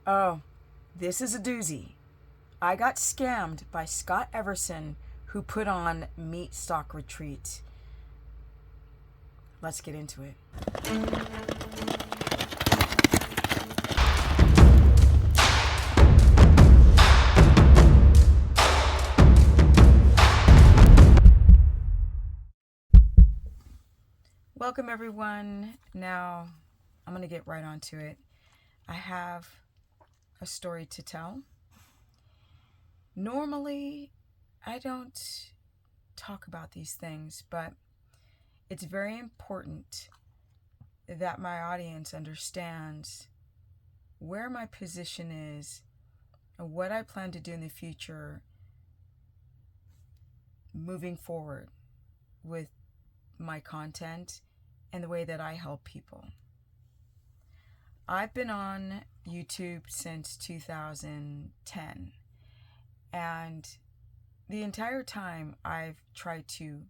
Oh, this is a doozy. I got scammed by Scott Everson, who put on Meat Stock Retreat. Let's get into it. Welcome, everyone. Now, I'm going to get right onto it. I have a story to tell. Normally, I don't talk about these things, but it's very important that my audience understands where my position is and what I plan to do in the future moving forward with my content and the way that I help people. I've been on YouTube since 2010, and the entire time I've tried to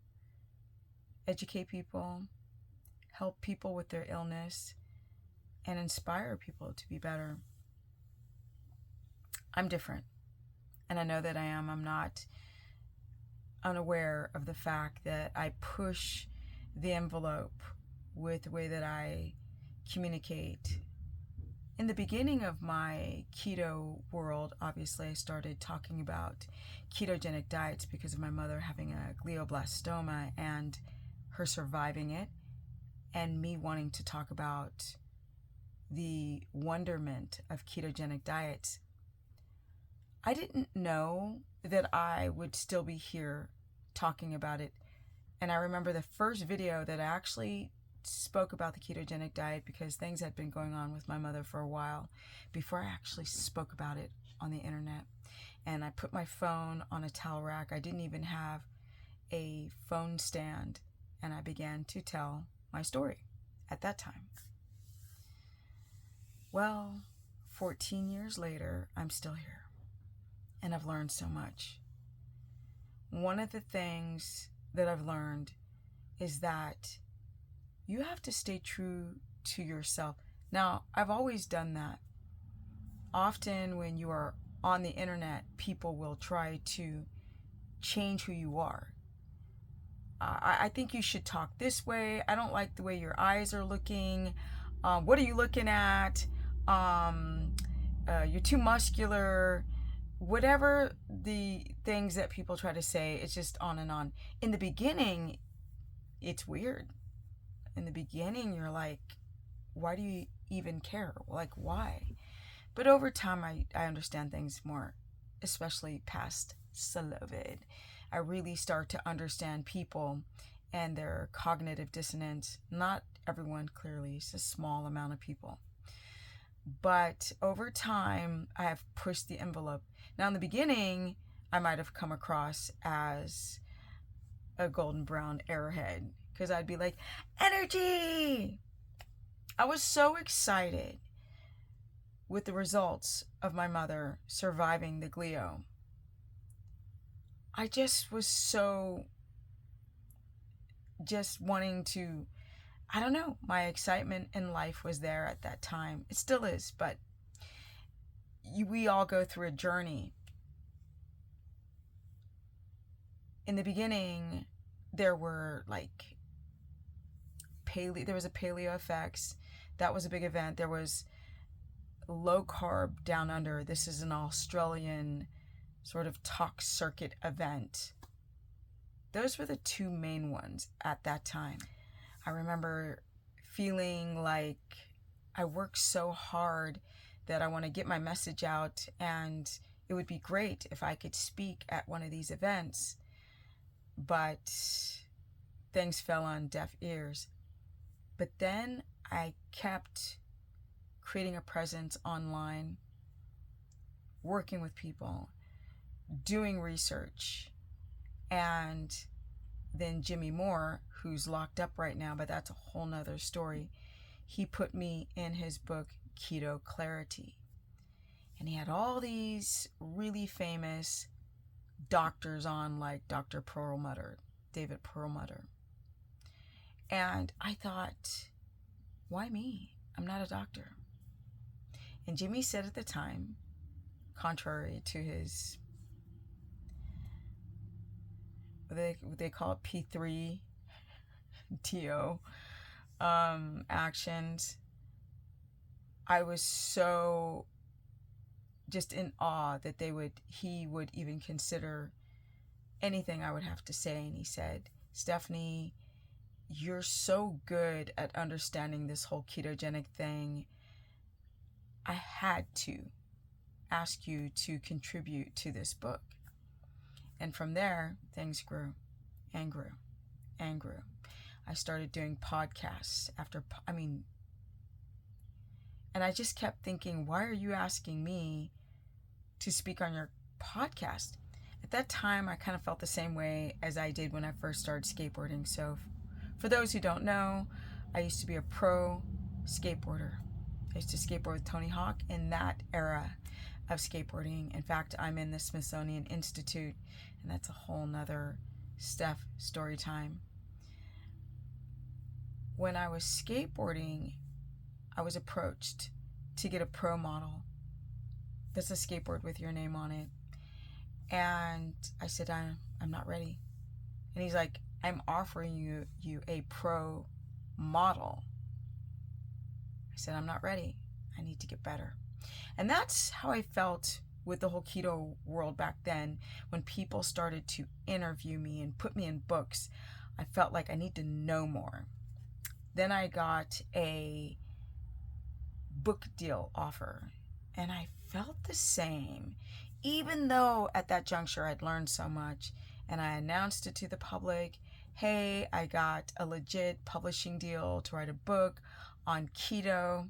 educate people, help people with their illness, and inspire people to be better. I'm different, and I know that I am. I'm not unaware of the fact that I push the envelope with the way that I communicate. In the beginning of my keto world, obviously I started talking about ketogenic diets because of my mother having a glioblastoma and her surviving it, and me wanting to talk about the wonderment of ketogenic diets. I didn't know that I would still be here talking about it. And I remember the first video that I actually spoke about the ketogenic diet, because things had been going on with my mother for a while before I actually spoke about it on the internet. And I put my phone on a towel rack. I didn't even have a phone stand, and I began to tell my story at that time. Well, 14 years later, I'm still here, and I've learned so much. One of the things that I've learned is that you have to stay true to yourself. Now, I've always done that. Often when you are on the internet, people will try to change who you are. I think you should talk this way. I don't like the way your eyes are looking. What are you looking at? You're too muscular. Whatever the things that people try to say, it's just on and on. In the beginning, it's weird. In the beginning, you're like, why do you even care? Like, why? But over time, I understand things more, especially past Sloved. I really start to understand people and their cognitive dissonance. Not everyone, clearly. It's a small amount of people. But over time, I have pushed the envelope. Now, in the beginning, I might have come across as a golden brown airhead, because I'd be like, energy! I was so excited with the results of my mother surviving the glio. I just was so just wanting to, I don't know, my excitement in life was there at that time. It still is, but we all go through a journey. In the beginning, there were like there was a paleo effects. That was a big event. There was low carb down under. This is an Australian sort of talk circuit event. Those were the two main ones at that time. I remember feeling like I worked so hard that I want to get my message out, and it would be great if I could speak at one of these events. But things fell on deaf ears. But then I kept creating a presence online, working with people, doing research. And then Jimmy Moore, who's locked up right now, but that's a whole nother story, he put me in his book, Keto Clarity. And he had all these really famous doctors on, like Dr. Perlmutter, David Perlmutter. And I thought, why me? I'm not a doctor. And Jimmy said at the time, contrary to his, what they call it, P3 TO actions, I was so just in awe that he would even consider anything I would have to say. And he said, Stephanie, you're so good at understanding this whole ketogenic thing. I had to ask you to contribute to this book. And from there, things grew and grew and grew. I started doing podcasts and I just kept thinking, why are you asking me to speak on your podcast? At that time, I kind of felt the same way as I did when I first started skateboarding. So for those who don't know, I used to be a pro skateboarder. I used to skateboard with Tony Hawk in that era of skateboarding. In fact, I'm in the Smithsonian Institute, and that's a whole nother story time. When I was skateboarding, I was approached to get a pro model. That's a skateboard with your name on it. And I said, I'm not ready. And he's like, I'm offering you a pro model. I said, I'm not ready. I need to get better. And that's how I felt with the whole keto world back then. When people started to interview me and put me in books, I felt like I need to know more. Then I got a book deal offer, and I felt the same, even though at that juncture I'd learned so much. And I announced it to the public, hey, I got a legit publishing deal to write a book on keto.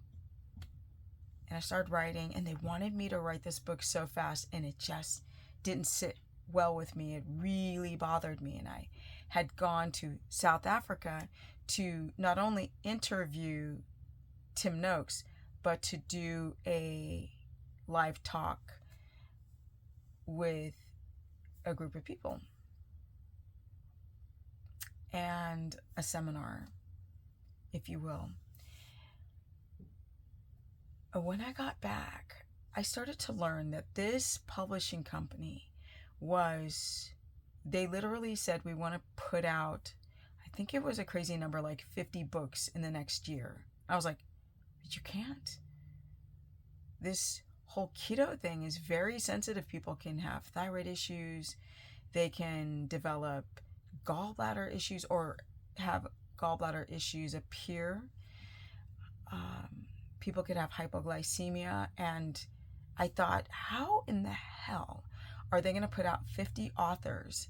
And I started writing, and they wanted me to write this book so fast, and it just didn't sit well with me. It really bothered me. And I had gone to South Africa to not only interview Tim Noakes, but to do a live talk with a group of people and a seminar, if you will. When I got back, I started to learn that this publishing company they literally said, we want to put out, I think it was a crazy number, like 50 books in the next year. I was like, but you can't. This whole keto thing is very sensitive. People can have thyroid issues. They can develop gallbladder issues or have gallbladder issues appear. People could have hypoglycemia. And I thought, how in the hell are they going to put out 50 authors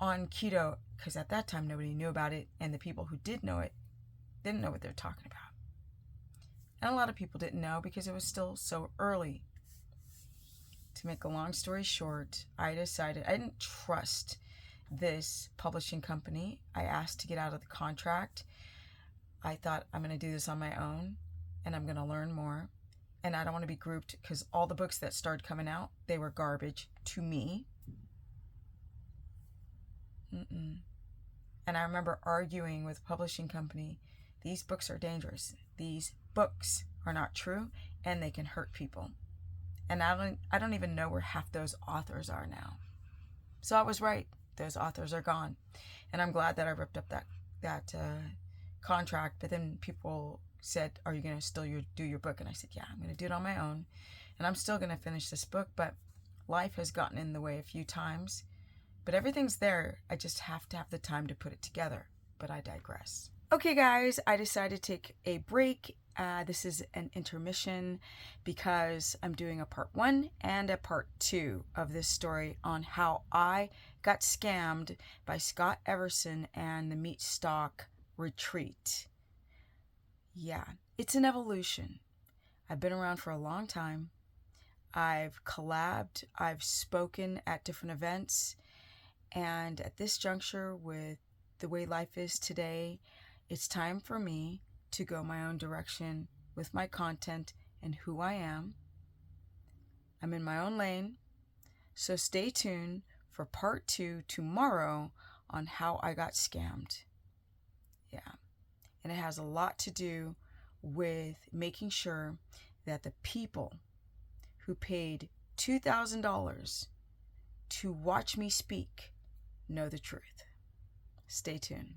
on keto? Because at that time, nobody knew about it. And the people who did know it didn't know what they're talking about. And a lot of people didn't know because it was still so early. To make a long story short, I decided I didn't trust this publishing company. I asked to get out of the contract. I thought, I'm going to do this on my own, and I'm going to learn more. And I don't want to be grouped, because all the books that started coming out, they were garbage to me. And I remember arguing with the publishing company, these books are dangerous. These books are not true, and they can hurt people. And I don't even know where half those authors are now. So I was right. Those authors are gone. And I'm glad that I ripped up that contract. But then people said, are you going to still do your book? And I said, yeah, I'm going to do it on my own. And I'm still going to finish this book. But life has gotten in the way a few times. But everything's there. I just have to have the time to put it together. But I digress. Okay, guys, I decided to take a break. This is an intermission because I'm doing a part 1 and a part 2 of this story on how I got scammed by Scott Everson and the Meat Stock Retreat. Yeah, it's an evolution. I've been around for a long time. I've collabed. I've spoken at different events. And at this juncture, with the way life is today, it's time for me to go my own direction with my content and who I am. I'm in my own lane. So stay tuned for part 2 tomorrow on how I got scammed. Yeah. And it has a lot to do with making sure that the people who paid $2,000 to watch me speak know the truth. Stay tuned.